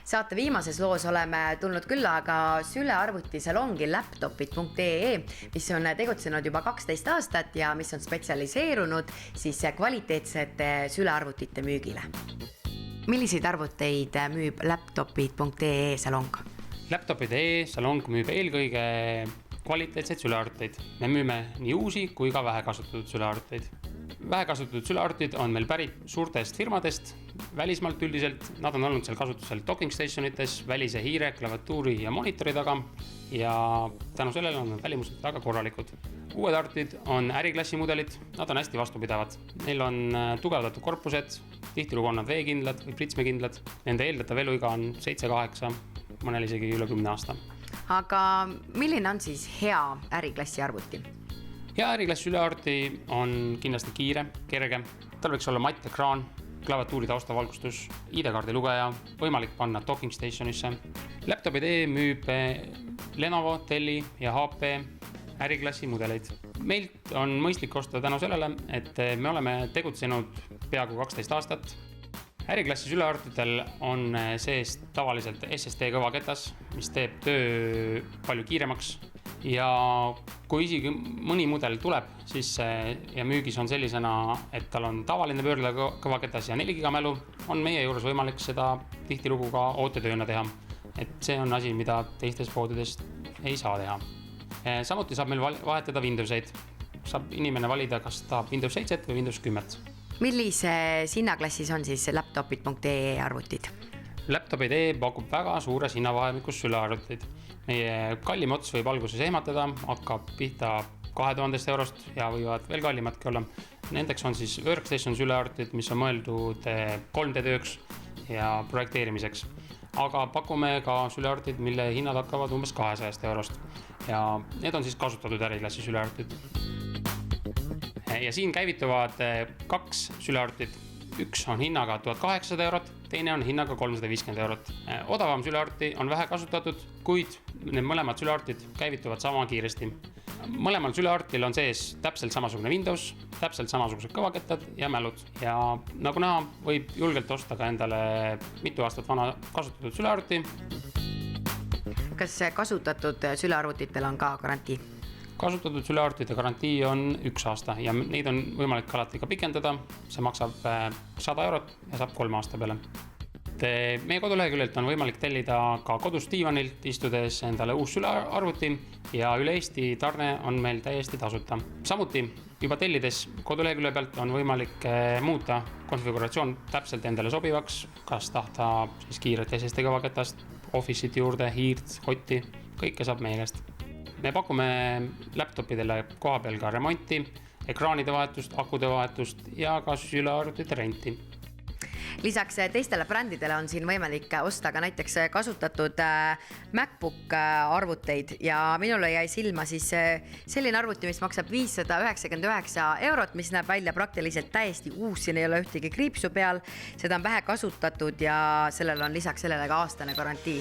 Saate viimases loos oleme tulnud külla aga sülearvutisalongi laptopid.ee, mis on tegutsenud juba 12 aastat ja mis on spetsialiseerunud siis kvaliteetsete sülearvutite müügile. Milliseid arvuteid müüb laptopid.ee salong? Laptopid.ee salong müüb eelkõige kvaliteetseid sülearvuteid. Me müüme nii uusi kui ka vähekasutatud sülearvuteid. Vähekasutatud sülearvutid on meil pärit suurtest firmadest, välismaalt üldiselt. Nad on olnud seal kasutusel docking stationites, välise hiire, klavatuuri ja monitori taga ja tänu sellele on välimused väga korralikud. Uued arvutid on äriklassi mudelid, nad on hästi vastupidavad. Neil on tugevdatud korpused, tihtilugu on nad veekindlad või pritsmekindlad. Nende eeldatav eluiga on 7-8, mõnel isegi üle 10 aasta. Aga milline on siis hea äriklassi arvuti? Hea äriklassi sülearvuti on kindlasti kiire, kerge. Tal võiks olla mattekraan, klavatuuri taustavalgustus, ID-kaardi lugeja, võimalik panna docking stationisse. Laptopid.ee müüb Lenovo, Delli ja HP äriklassi mudeleid. Meilt on mõistlik osta tänu sellele, et me oleme tegutsenud peaaegu 12 aastat. Äriklassi sülearvutitel on sees tavaliselt SSD kõvaketas, mis teeb töö palju kiiremaks. Ja kui isegi mõni mudel tuleb, siis ja müügis on sellisena, et tal on tavaline pöörleja kõvaketas ja 4 giga mälu, on meie juures võimalik seda tihtilugu ka ootetööna teha. Et see on asi, mida teistes poodidest ei saa teha. Samuti saab meil vahetada Windowseid. Saab inimene valida, kas tahab Windows 7 või Windows 10. Millises hinnaklassis on siis laptopid.ee arvutid? Laptopid.ee pakub väga suures hinnavahemikus sülearvuteid. Meie kallim ots võib alguses ehmatada, hakkab pihta 2000 eurost ja võivad veel kallimatki olla. Nendeks on siis workstation sülearvutid, mis on mõeldud 3D tööks ja projekteerimiseks. Aga pakume ka sülearvutid, mille hinnad hakkavad umbes 200 eurost. Ja need on siis kasutatud äriklassi sülearvutid. Ja siin käivituvad 2 sülearvutit. Üks on hinnaga 1800 eurot, teine on hinnaga 350 eurot. Odavam sülearvuti on vähe kasutatud, kuid need mõlemad sülearvutid käivituvad sama kiiresti. Mõlemal sülearvutil on sees täpselt samasugune Windows, täpselt samasugused kõvakettad ja mälud. Ja nagu näha, võib julgelt osta ka endale mitu aastat vana kasutatud sülearvuti. Kas kasutatud sülearvutitel on ka garantii? Kasutatud sülearvutite garantii on 1 aasta ja neid on võimalik alati ka pikendada. See maksab 100 eurot ja saab 3 aasta peale. Meie koduleheküljelt on võimalik tellida ka kodus diivanilt istudes endale uus sülearvuti ja üle Eesti tarne on meil täiesti tasuta. Samuti juba tellides kodulehekülje pealt on võimalik muuta konfiguratsioon täpselt endale sobivaks, kas tahta siis kiiret SSD kõvaketast, Office'it juurde, hiirt, kotti, kõike saab meie käest. Me pakume laptopidele koha peal ka remonti, ekraanide vahetust, akude vahetust ja ka sülearvutite renti. Lisaks teistele brändidele on siin võimalik osta ka näiteks kasutatud MacBook arvuteid ja minule jäi silma siis selline arvuti, mis maksab 599 eurot, mis näeb välja praktiliselt täiesti uus, siin ei ole ühtegi kriipsu peal, seda on vähe kasutatud ja sellel on lisaks sellele ka aastane garantii.